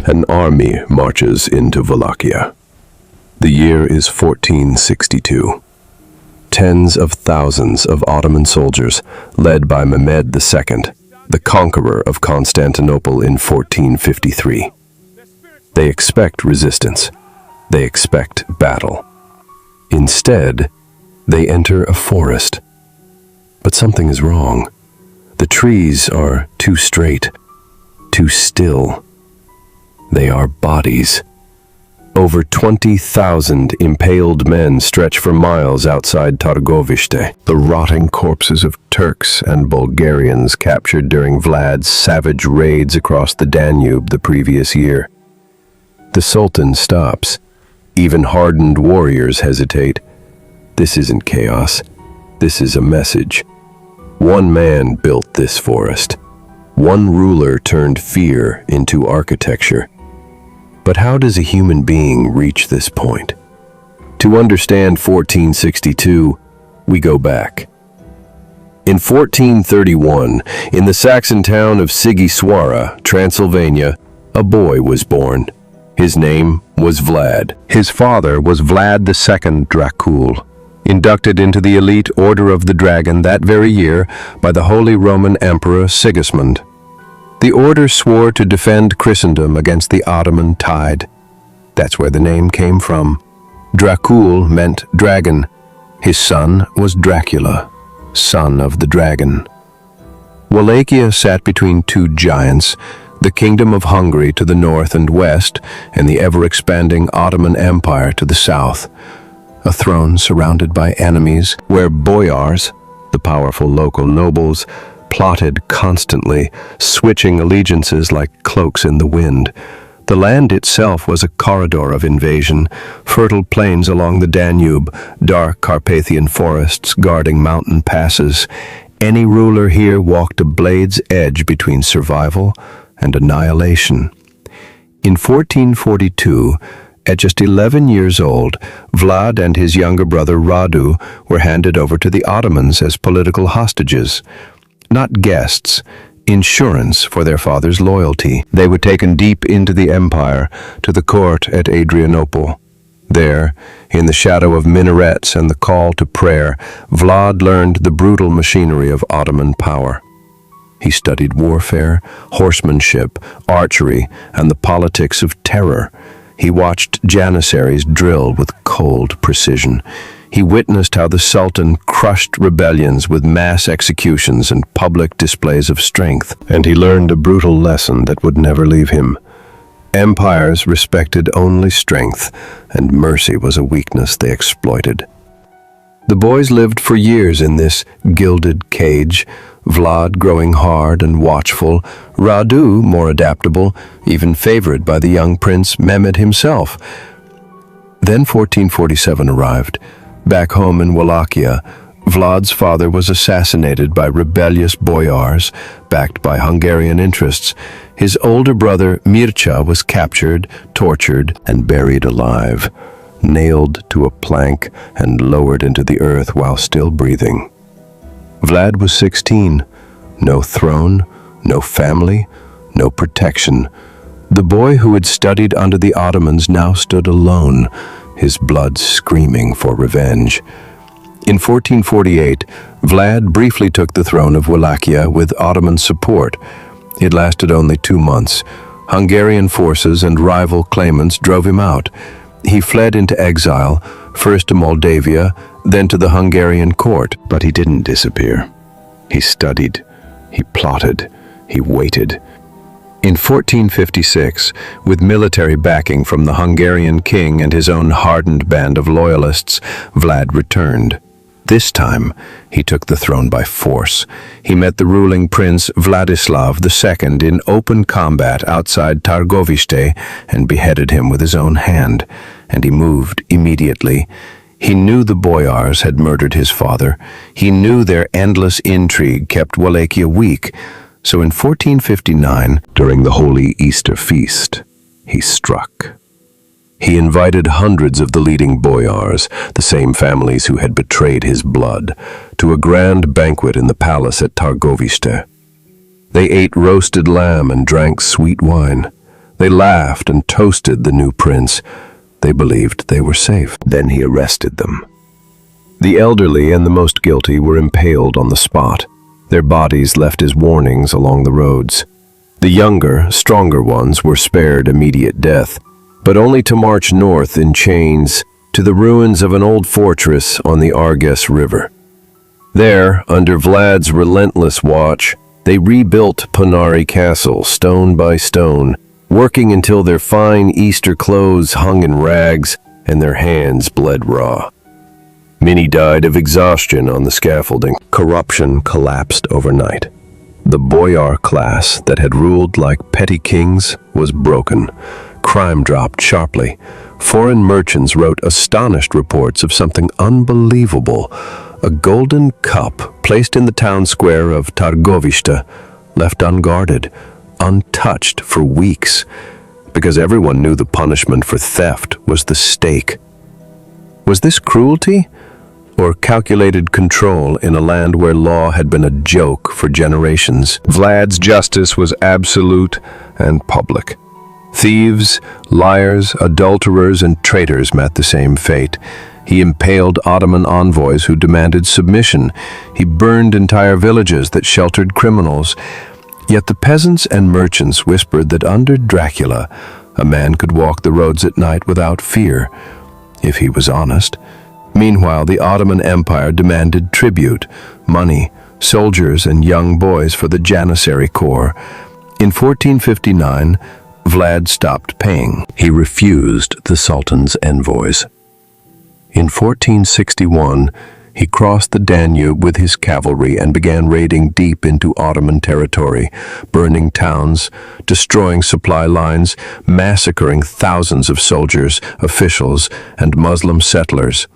An army marches into Wallachia. The year is 1462. Tens of thousands of Ottoman soldiers, led by Mehmed II, the conqueror of Constantinople in 1453. They expect resistance. They expect battle. Instead, they enter a forest. But something is wrong. The trees are too straight, too still. They are bodies. Over 20,000 impaled men stretch for miles outside Targoviste, the rotting corpses of Turks and Bulgarians captured during Vlad's savage raids across the Danube the previous year. The Sultan stops. Even hardened warriors hesitate. This isn't chaos. This is a message. One man built this forest. One ruler turned fear into architecture. But how does a human being reach this point? To understand 1462, we go back. In 1431, in the Saxon town of Sighiswara, Transylvania, a boy was born. His name was Vlad. His father was Vlad II Dracula, inducted into the elite Order of the Dragon that very year by the Holy Roman Emperor Sigismund. The order swore to defend Christendom against the Ottoman tide. That's where the name came from. Dracul meant dragon. His son was Dracula, son of the dragon. Wallachia sat between two giants, the Kingdom of Hungary to the north and west, and the ever-expanding Ottoman Empire to the south. A throne surrounded by enemies, where boyars, the powerful local nobles, plotted constantly, switching allegiances like cloaks in the wind. The land itself was a corridor of invasion, fertile plains along the Danube, dark Carpathian forests guarding mountain passes. Any ruler here walked a blade's edge between survival and annihilation. In 1442, at just 11 years old, Vlad and his younger brother Radu were handed over to the Ottomans as political hostages. Not guests, insurance for their father's loyalty. They were taken deep into the empire, to the court at Adrianople. There, in the shadow of minarets and the call to prayer, Vlad learned the brutal machinery of Ottoman power. He studied warfare, horsemanship, archery, and the politics of terror. He watched janissaries drill with cold precision. He witnessed how the Sultan crushed rebellions with mass executions and public displays of strength, and he learned a brutal lesson that would never leave him. Empires respected only strength, and mercy was a weakness they exploited. The boys lived for years in this gilded cage, Vlad growing hard and watchful, Radu more adaptable, even favored by the young prince Mehmed himself. Then 1447 arrived. Back home in Wallachia, Vlad's father was assassinated by rebellious boyars, backed by Hungarian interests. His older brother Mircea was captured, tortured, and buried alive, nailed to a plank and lowered into the earth while still breathing. Vlad was 16. No throne, no family, no protection. The boy who had studied under the Ottomans now stood alone, his blood screaming for revenge. In 1448, Vlad briefly took the throne of Wallachia with Ottoman support. It lasted only 2 months. Hungarian forces and rival claimants drove him out. He fled into exile, first to Moldavia, then to the Hungarian court. But he didn't disappear. He studied, he plotted, he waited. In 1456, with military backing from the Hungarian king and his own hardened band of loyalists, Vlad returned. This time, he took the throne by force. He met the ruling prince Vladislav II in open combat outside Targoviste and beheaded him with his own hand. And he moved immediately. He knew the boyars had murdered his father. He knew their endless intrigue kept Wallachia weak. So in 1459, during the Holy Easter feast, he struck. He invited hundreds of the leading boyars, the same families who had betrayed his blood, to a grand banquet in the palace at Targoviste. They ate roasted lamb and drank sweet wine. They laughed and toasted the new prince. They believed they were safe. Then he arrested them. The elderly and the most guilty were impaled on the spot, their bodies left as warnings along the roads. The younger, stronger ones were spared immediate death, but only to march north in chains to the ruins of an old fortress on the Arges River. There, under Vlad's relentless watch, they rebuilt Ponari Castle stone by stone, working until their fine Easter clothes hung in rags and their hands bled raw. Many died of exhaustion on the scaffolding. Corruption collapsed overnight. The boyar class that had ruled like petty kings was broken. Crime dropped sharply. Foreign merchants wrote astonished reports of something unbelievable. A golden cup placed in the town square of Targovishte, left unguarded, untouched for weeks, because everyone knew the punishment for theft was the stake. Was this cruelty or calculated control in a land where law had been a joke for generations? Vlad's justice was absolute and public. Thieves, liars, adulterers, and traitors met the same fate. He impaled Ottoman envoys who demanded submission. He burned entire villages that sheltered criminals. Yet the peasants and merchants whispered that under Dracula, a man could walk the roads at night without fear, if he was honest. Meanwhile, the Ottoman Empire demanded tribute, money, soldiers, and young boys for the Janissary Corps. In 1459, Vlad stopped paying. He refused the Sultan's envoys. In 1461, he crossed the Danube with his cavalry and began raiding deep into Ottoman territory, burning towns, destroying supply lines, massacring thousands of soldiers, officials, and Muslim settlers.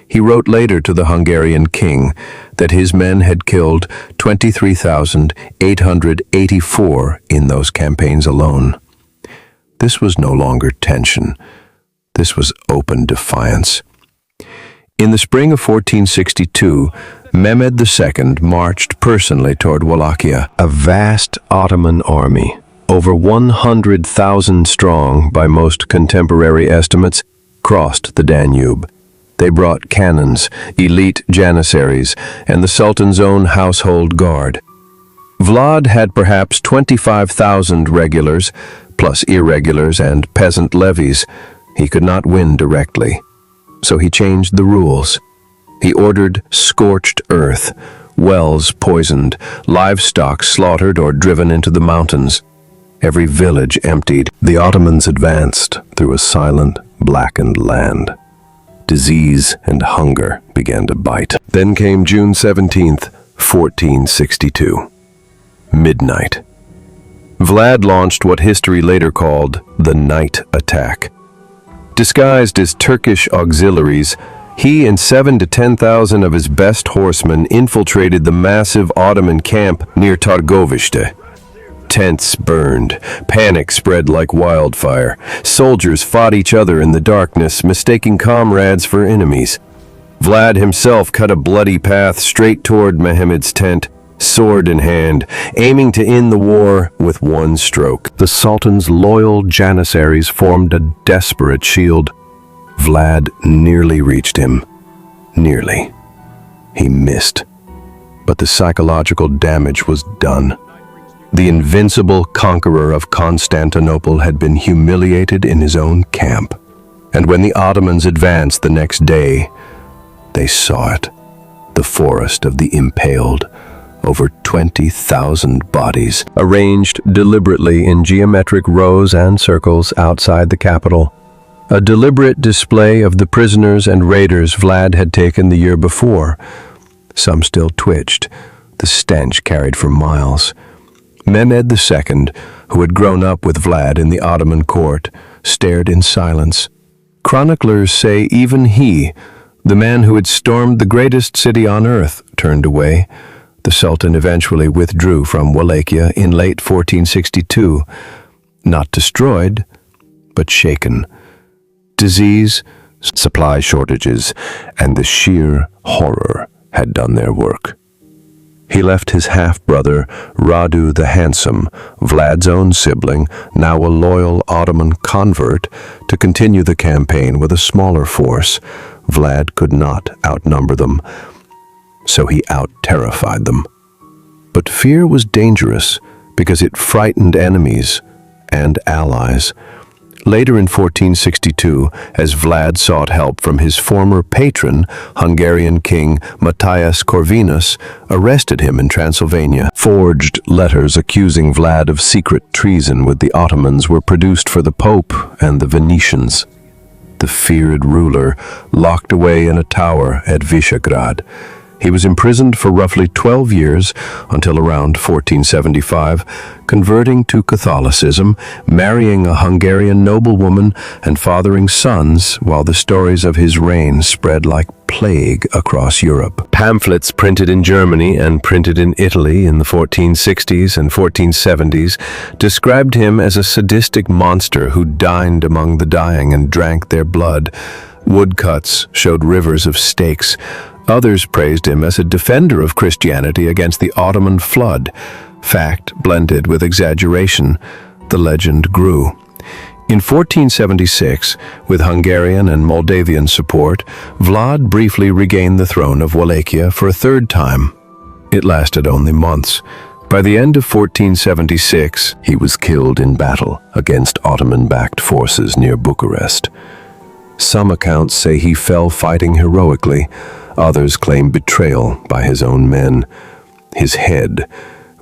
He wrote later to the Hungarian king that his men had killed 23,884 in those campaigns alone. This was no longer tension. This was open defiance. In the spring of 1462, Mehmed II marched personally toward Wallachia. A vast Ottoman army, over 100,000 strong by most contemporary estimates, crossed the Danube. They brought cannons, elite janissaries, and the Sultan's own household guard. Vlad had perhaps 25,000 regulars, plus irregulars and peasant levies. He could not win directly. So he changed the rules. He ordered scorched earth, wells poisoned, livestock slaughtered or driven into the mountains. Every village emptied. The Ottomans advanced through a silent, blackened land. Disease and hunger began to bite. Then came June 17th, 1462. Midnight. Vlad launched what history later called the Night Attack. Disguised as Turkish auxiliaries, he and 7,000 to 10,000 of his best horsemen infiltrated the massive Ottoman camp near Targovishte. Tents burned, panic spread like wildfire. Soldiers fought each other in the darkness, mistaking comrades for enemies. Vlad himself cut a bloody path straight toward Mehmed's tent, sword in hand, aiming to end the war with one stroke. The Sultan's loyal janissaries formed a desperate shield. Vlad nearly reached him. Nearly. He missed. But the psychological damage was done. The invincible conqueror of Constantinople had been humiliated in his own camp. And when the Ottomans advanced the next day, they saw it. The forest of the impaled. Over 20,000 bodies, arranged deliberately in geometric rows and circles outside the capital. A deliberate display of the prisoners and raiders Vlad had taken the year before. Some still twitched. The stench carried for miles. Mehmed II, who had grown up with Vlad in the Ottoman court, stared in silence. Chroniclers say even he, the man who had stormed the greatest city on earth, turned away. The Sultan eventually withdrew from Wallachia in late 1462, not destroyed, but shaken. Disease, supply shortages, and the sheer horror had done their work. He left his half-brother, Radu the Handsome, Vlad's own sibling, now a loyal Ottoman convert, to continue the campaign with a smaller force. Vlad could not outnumber them, so he out-terrified them. But fear was dangerous because it frightened enemies and allies. Later in 1462, as Vlad sought help from his former patron, Hungarian king Matthias Corvinus, arrested him in Transylvania. Forged letters accusing Vlad of secret treason with the Ottomans were produced for the Pope and the Venetians. The feared ruler locked away in a tower at Visegrad. He was imprisoned for roughly 12 years until around 1475, converting to Catholicism, marrying a Hungarian noblewoman, and fathering sons, while the stories of his reign spread like plague across Europe. Pamphlets printed in Germany and printed in Italy in the 1460s and 1470s described him as a sadistic monster who dined among the dying and drank their blood. Woodcuts showed rivers of stakes. Others praised him as a defender of Christianity against the Ottoman flood. Fact blended with exaggeration, the legend grew. In 1476, with Hungarian and Moldavian support, Vlad briefly regained the throne of Wallachia for a third time. It lasted only months. By the end of 1476, he was killed in battle against Ottoman-backed forces near Bucharest. Some accounts say he fell fighting heroically. Others claim betrayal by his own men. His head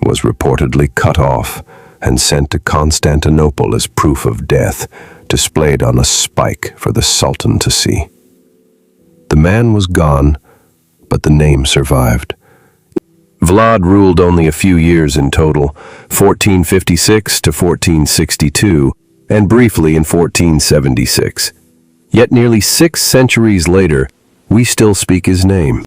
was reportedly cut off and sent to Constantinople as proof of death, displayed on a spike for the Sultan to see. The man was gone, but the name survived. Vlad ruled only a few years in total, 1456 to 1462, and briefly in 1476. Yet nearly 6 centuries later, we still speak his name.